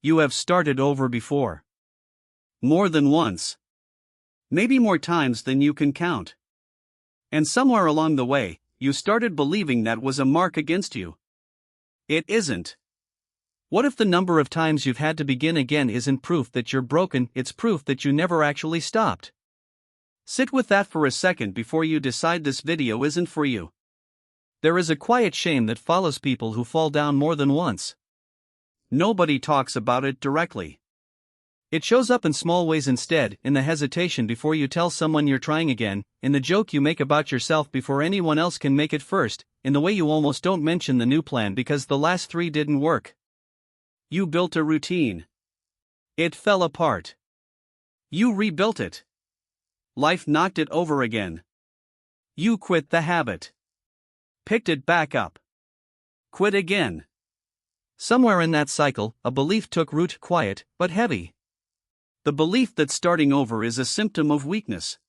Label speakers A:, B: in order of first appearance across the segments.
A: You have started over before. More than once. Maybe more times than you can count. And somewhere along the way, you started believing that was a mark against you. It isn't. What if the number of times you've had to begin again isn't proof that you're broken, it's proof that you never actually stopped? Sit with that for a second before you decide this video isn't for you. There is a quiet shame that follows people who fall down more than once. Nobody talks about it directly. It shows up in small ways instead, in the hesitation before you tell someone you're trying again, in the joke you make about yourself before anyone else can make it first, in the way you almost don't mention the new plan because the last 3 didn't work. You built a routine. It fell apart. You rebuilt it. Life knocked it over again. You quit the habit. Picked it back up. Quit again. Somewhere in that cycle, a belief took root, quiet, but heavy. The belief that starting over is a symptom of weakness.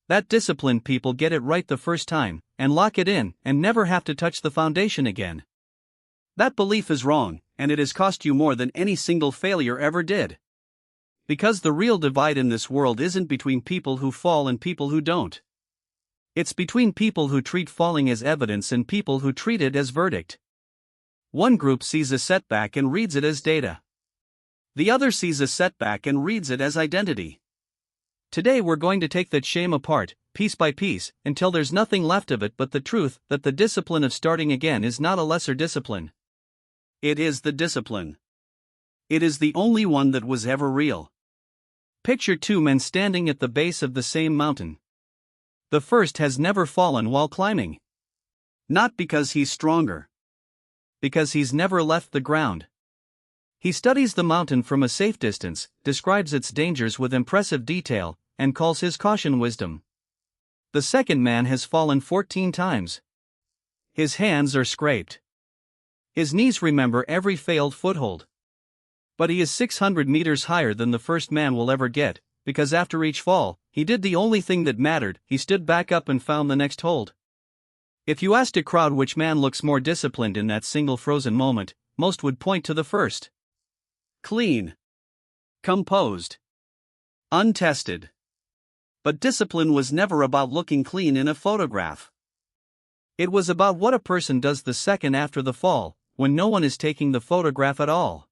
A: That disciplined people get it right the first time, and lock it in, and never have to touch the foundation again. That belief is wrong, and it has cost you more than any single failure ever did. Because the real divide in this world isn't between people who fall and people who don't. It's between people who treat falling as evidence and people who treat it as verdict. One group sees a setback and reads it as data. The other sees a setback and reads it as identity. Today we're going to take that shame apart, piece by piece, until there's nothing left of it but the truth that the discipline of starting again is not a lesser discipline. It is the discipline. It is the only one that was ever real. Picture 2 men standing at the base of the same mountain. The first has never fallen while climbing. Not because he's stronger. Because he's never left the ground. He studies the mountain from a safe distance, describes its dangers with impressive detail, and calls his caution wisdom. The second man has fallen 14 times. His hands are scraped. His knees remember every failed foothold. But he is 600 meters higher than the first man will ever get, because after each fall, he did the only thing that mattered, he stood back up and found the next hold. If you asked a crowd which man looks more disciplined in that single frozen moment, most would point to the first. Clean. Composed. Untested. But discipline was never about looking clean in a photograph. It was about what a person does the second after the fall, when no one is taking the photograph at all.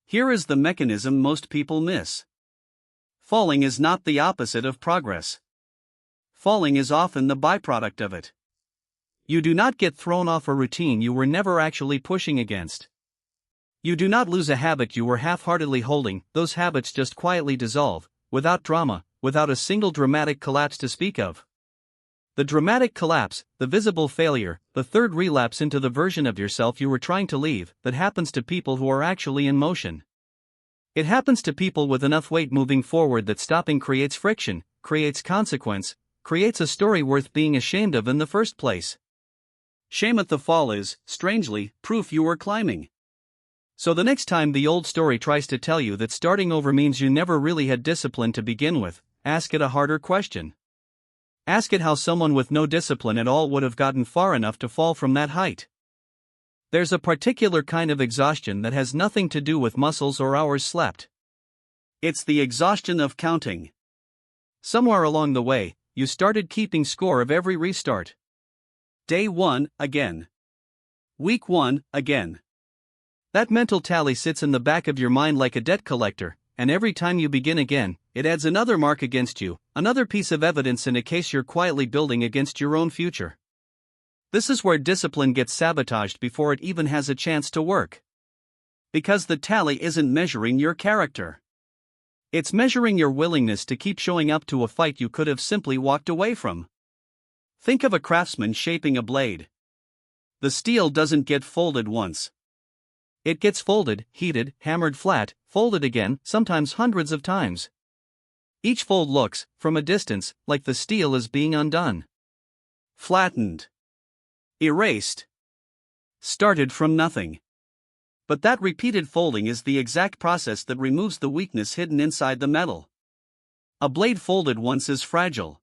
A: Here is the mechanism most people miss. Falling is not the opposite of progress. Falling is often the byproduct of it. You do not get thrown off a routine you were never actually pushing against. You do not lose a habit you were half-heartedly holding, those habits just quietly dissolve, without drama, without a single dramatic collapse to speak of. The dramatic collapse, the visible failure, the third relapse into the version of yourself you were trying to leave, that happens to people who are actually in motion. It happens to people with enough weight moving forward that stopping creates friction, creates consequence, creates a story worth being ashamed of in the first place. Shame at the fall is, strangely, proof you were climbing. So the next time the old story tries to tell you that starting over means you never really had discipline to begin with, ask it a harder question. Ask it how someone with no discipline at all would have gotten far enough to fall from that height. There's a particular kind of exhaustion that has nothing to do with muscles or hours slept. It's the exhaustion of counting. Somewhere along the way, you started keeping score of every restart. Day 1, again. Week 1, again. That mental tally sits in the back of your mind like a debt collector, and every time you begin again, it adds another mark against you, another piece of evidence in a case you're quietly building against your own future. This is where discipline gets sabotaged before it even has a chance to work. Because the tally isn't measuring your character. It's measuring your willingness to keep showing up to a fight you could have simply walked away from. Think of a craftsman shaping a blade. The steel doesn't get folded once. It gets folded, heated, hammered flat, folded again, sometimes hundreds of times. Each fold looks, from a distance, like the steel is being undone. Flattened. Erased. Started from nothing. But that repeated folding is the exact process that removes the weakness hidden inside the metal. A blade folded once is fragile.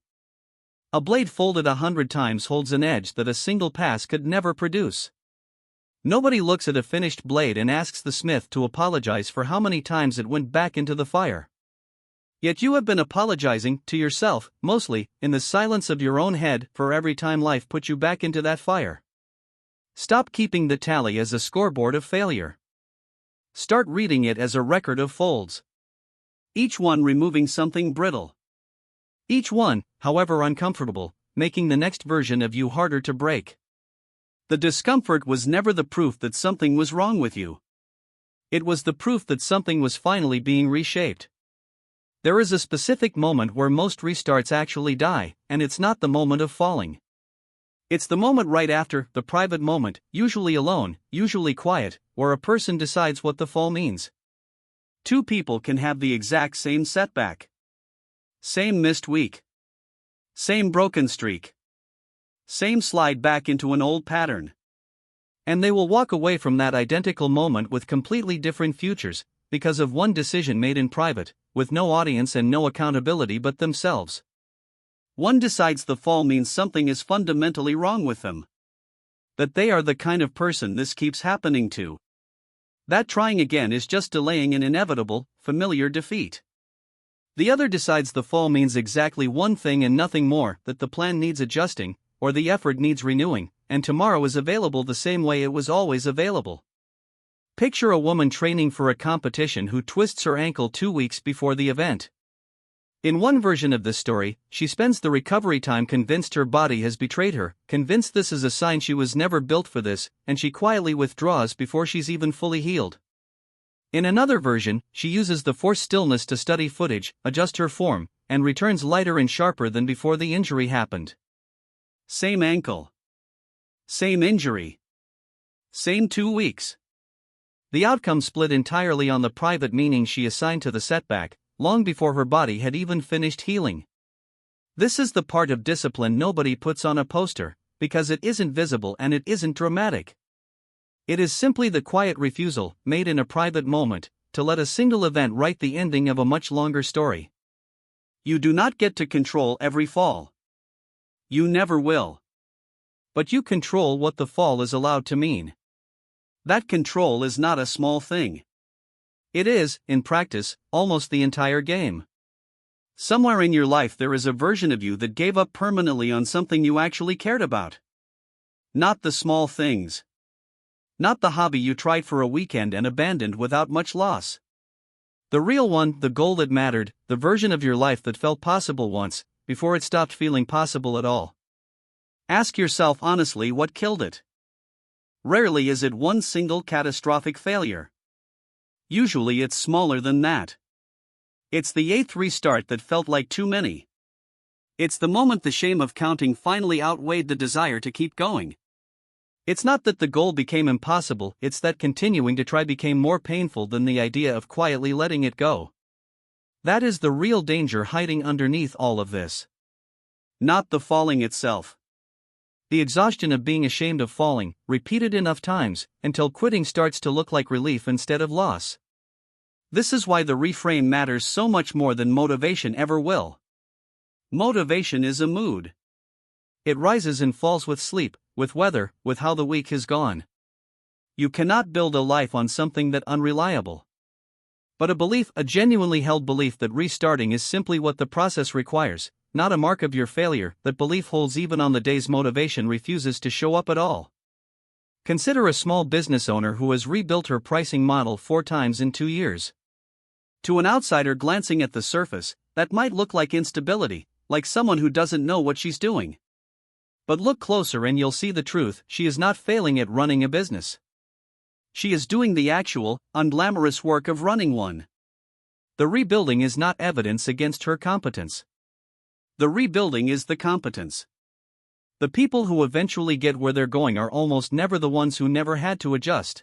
A: A blade folded 100 times holds an edge that a single pass could never produce. Nobody looks at a finished blade and asks the smith to apologize for how many times it went back into the fire. Yet you have been apologizing to yourself, mostly, in the silence of your own head, for every time life put you back into that fire. Stop keeping the tally as a scoreboard of failure. Start reading it as a record of folds. Each one removing something brittle. Each one, however uncomfortable, making the next version of you harder to break. The discomfort was never the proof that something was wrong with you. It was the proof that something was finally being reshaped. There is a specific moment where most restarts actually die, and it's not the moment of falling. It's the moment right after, the private moment, usually alone, usually quiet, where a person decides what the fall means. Two people can have the exact same setback. Same missed week. Same broken streak. Same slide back into an old pattern. And they will walk away from that identical moment with completely different futures, because of one decision made in private, with no audience and no accountability but themselves. One decides the fall means something is fundamentally wrong with them. That they are the kind of person this keeps happening to. That trying again is just delaying an inevitable, familiar defeat. The other decides the fall means exactly one thing and nothing more, that the plan needs adjusting, or the effort needs renewing, and tomorrow is available the same way it was always available. Picture a woman training for a competition who twists her ankle 2 weeks before the event. In one version of this story, she spends the recovery time convinced her body has betrayed her, convinced this is a sign she was never built for this, and she quietly withdraws before she's even fully healed. In another version, she uses the forced stillness to study footage, adjust her form, and returns lighter and sharper than before the injury happened. Same ankle. Same injury. Same 2 weeks. The outcome split entirely on the private meaning she assigned to the setback, long before her body had even finished healing. This is the part of discipline nobody puts on a poster, because it isn't visible and it isn't dramatic. It is simply the quiet refusal, made in a private moment, to let a single event write the ending of a much longer story. You do not get to control every fall. You never will. But you control what the fall is allowed to mean. That control is not a small thing. It is, in practice, almost the entire game. Somewhere in your life there is a version of you that gave up permanently on something you actually cared about. Not the small things. Not the hobby you tried for a weekend and abandoned without much loss. The real one, the goal that mattered, the version of your life that felt possible once, before it stopped feeling possible at all. Ask yourself honestly what killed it. Rarely is it one single catastrophic failure. Usually it's smaller than that. It's the 8th restart that felt like too many. It's the moment the shame of counting finally outweighed the desire to keep going. It's not that the goal became impossible, it's that continuing to try became more painful than the idea of quietly letting it go. That is the real danger hiding underneath all of this. Not the falling itself. The exhaustion of being ashamed of falling, repeated enough times, until quitting starts to look like relief instead of loss. This is why the reframe matters so much more than motivation ever will. Motivation is a mood. It rises and falls with sleep, with weather, with how the week has gone. You cannot build a life on something that unreliable. But a belief, a genuinely held belief that restarting is simply what the process requires, not a mark of your failure, that belief holds even on the days motivation refuses to show up at all. Consider a small business owner who has rebuilt her pricing model 4 times in 2 years. To an outsider glancing at the surface, that might look like instability, like someone who doesn't know what she's doing. But look closer and you'll see the truth, she is not failing at running a business. She is doing the actual, unglamorous work of running one. The rebuilding is not evidence against her competence. The rebuilding is the competence. The people who eventually get where they're going are almost never the ones who never had to adjust.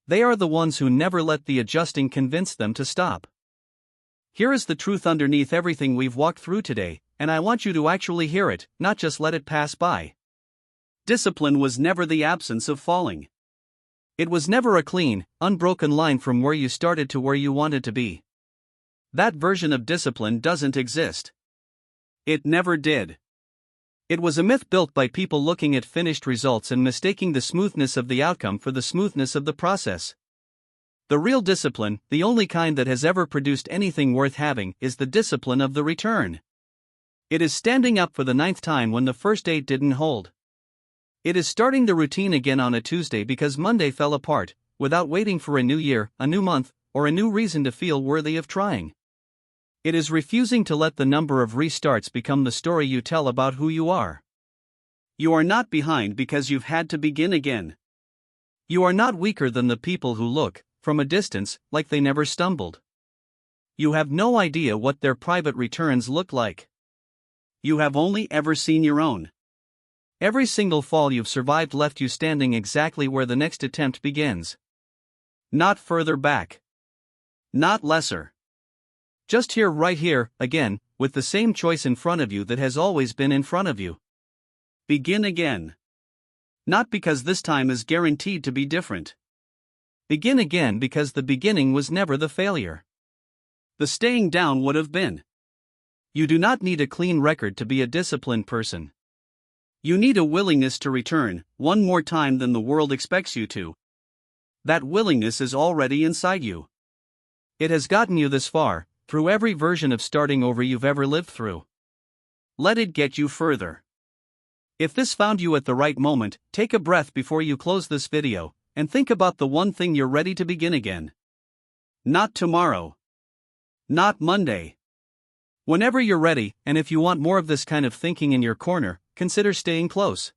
A: They are the ones who never let the adjusting convince them to stop. Here is the truth underneath everything we've walked through today, and I want you to actually hear it, not just let it pass by. Discipline was never the absence of falling. It was never a clean, unbroken line from where you started to where you wanted to be. That version of discipline doesn't exist. It never did. It was a myth built by people looking at finished results and mistaking the smoothness of the outcome for the smoothness of the process. The real discipline, the only kind that has ever produced anything worth having, is the discipline of the return. It is standing up for the 9th time when the first 8 didn't hold. It is starting the routine again on a Tuesday because Monday fell apart, without waiting for a new year, a new month, or a new reason to feel worthy of trying. It is refusing to let the number of restarts become the story you tell about who you are. You are not behind because you've had to begin again. You are not weaker than the people who look, from a distance, like they never stumbled. You have no idea what their private returns look like. You have only ever seen your own. Every single fall you've survived left you standing exactly where the next attempt begins. Not further back. Not lesser. Just here, right here, again, with the same choice in front of you that has always been in front of you. Begin again. Not because this time is guaranteed to be different. Begin again because the beginning was never the failure. The staying down would have been. You do not need a clean record to be a disciplined person. You need a willingness to return, one more time than the world expects you to. That willingness is already inside you. It has gotten you this far, through every version of starting over you've ever lived through. Let it get you further. If this found you at the right moment, take a breath before you close this video, and think about the one thing you're ready to begin again. Not tomorrow. Not Monday. Whenever you're ready, and if you want more of this kind of thinking in your corner, consider staying close.